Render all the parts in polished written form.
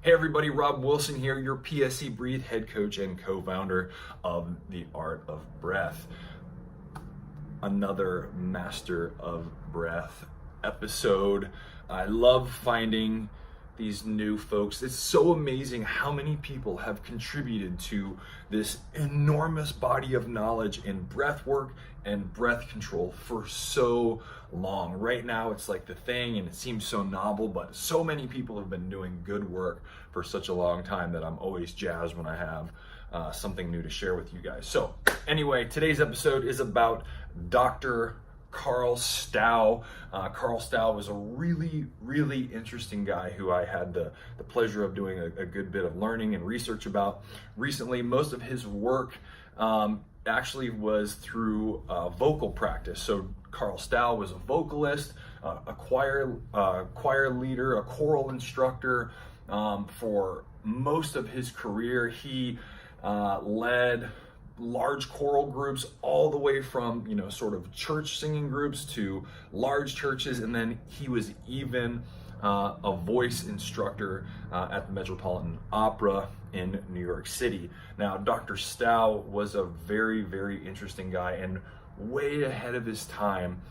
Hey everybody, Rob Wilson here, your PSC Breathe head coach and co-founder of The Art of Breath. Another Master of Breath episode. I love finding these new folks. It's so amazing how many people have contributed to this enormous body of knowledge in breath work and breath control for so long. Right now it's like the thing and it seems so novel, but so many people have been doing good work for such a long time that I'm always jazzed when I have something new to share with you guys. So anyway, today's episode is about Dr. Carl Stough. Carl Stough was a really interesting guy who I had the pleasure of doing a good bit of learning and research about recently. Most of his work actually was through vocal practice. So Carl Stough was a vocalist, a choir leader, a choral instructor. For most of his career, he led large choral groups all the way from, sort of church singing groups to large churches. And then he was even a voice instructor at the Metropolitan Opera in New York City. Now, Dr. Stough was a very interesting guy and way ahead of his time.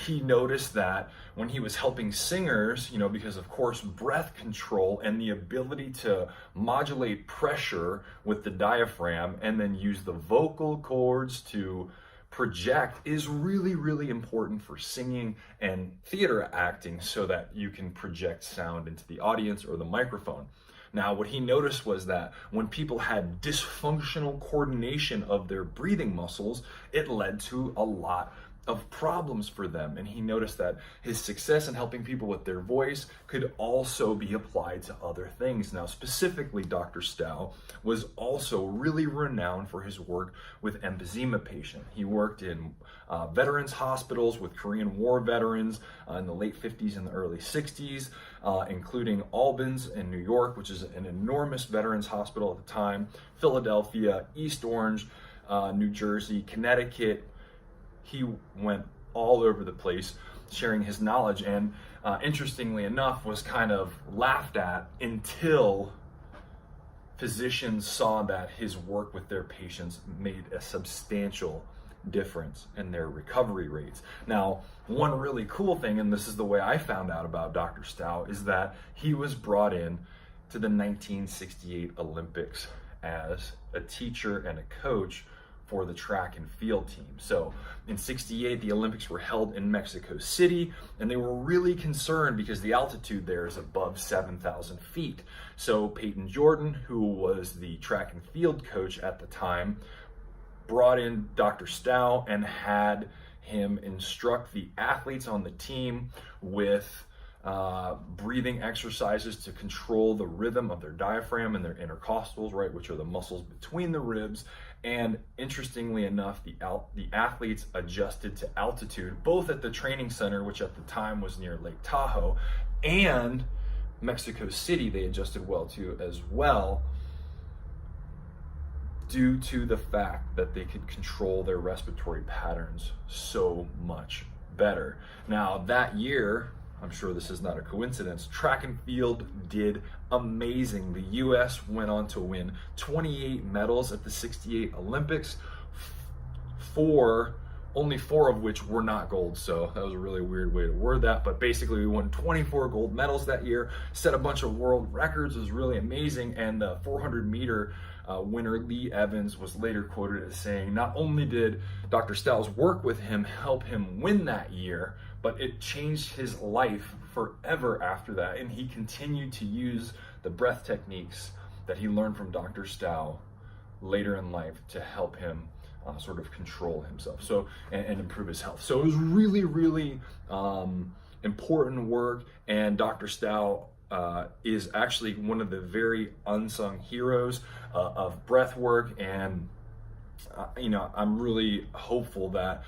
He noticed that when he was helping singers, because of course breath control and the ability to modulate pressure with the diaphragm and then use the vocal cords to project is really important for singing and theater acting so that you can project sound into the audience or the microphone. Now, what he noticed was that when people had dysfunctional coordination of their breathing muscles, it led to a lot of problems for them. And he noticed that his success in helping people with their voice could also be applied to other things. Now, specifically, Dr. Stough was also really renowned for his work with emphysema patients. He worked in veterans hospitals with Korean War veterans in the late 50s and the early 60s, including Albans in New York, which is an enormous veterans hospital at the time, Philadelphia, East Orange, New Jersey, Connecticut. He went all over the place sharing his knowledge, and interestingly enough was kind of laughed at until physicians saw that his work with their patients made a substantial difference in their recovery rates. Now, one really cool thing, and this is the way I found out about Dr. Stough, is that he was brought in to the 1968 Olympics as a teacher and a coach for the track and field team. So in '68, the Olympics were held in Mexico City, and they were really concerned because the altitude there is above 7,000 feet. So Peyton Jordan, who was the track and field coach at the time, brought in Dr. Stough and had him instruct the athletes on the team with breathing exercises to control the rhythm of their diaphragm and their intercostals, right, which are the muscles between the ribs. And interestingly enough, the athletes adjusted to altitude, both at the training center, which at the time was near Lake Tahoe, and Mexico City, they adjusted well to as well, due to the fact that they could control their respiratory patterns so much better. Now, that year, I'm sure this is not a coincidence, track and field did amazing. The US went on to win 28 medals at the '68 Olympics, only 4 of which were not gold. So that was a really weird way to word that. But basically we won 24 gold medals that year, set a bunch of world records. It was really amazing. And the 400 meter winner Lee Evans was later quoted as saying, not only did Dr. Stough's work with him help him win that year, but it changed his life forever after that. And he continued to use the breath techniques that he learned from Dr. Stough later in life to help him sort of control himself and improve his health. So it was really important work. And Dr. Stough is actually one of the very unsung heroes of breath work. And I'm really hopeful that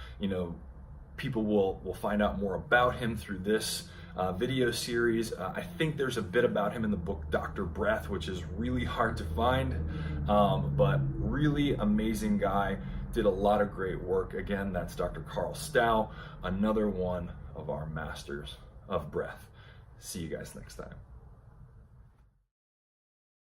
people will find out more about him through this video series. I think there's a bit about him in the book Dr. Breath, which is really hard to find, but really amazing guy, did a lot of great work. Again, that's Dr. Carl Stough, another one of our masters of breath. See you guys next time.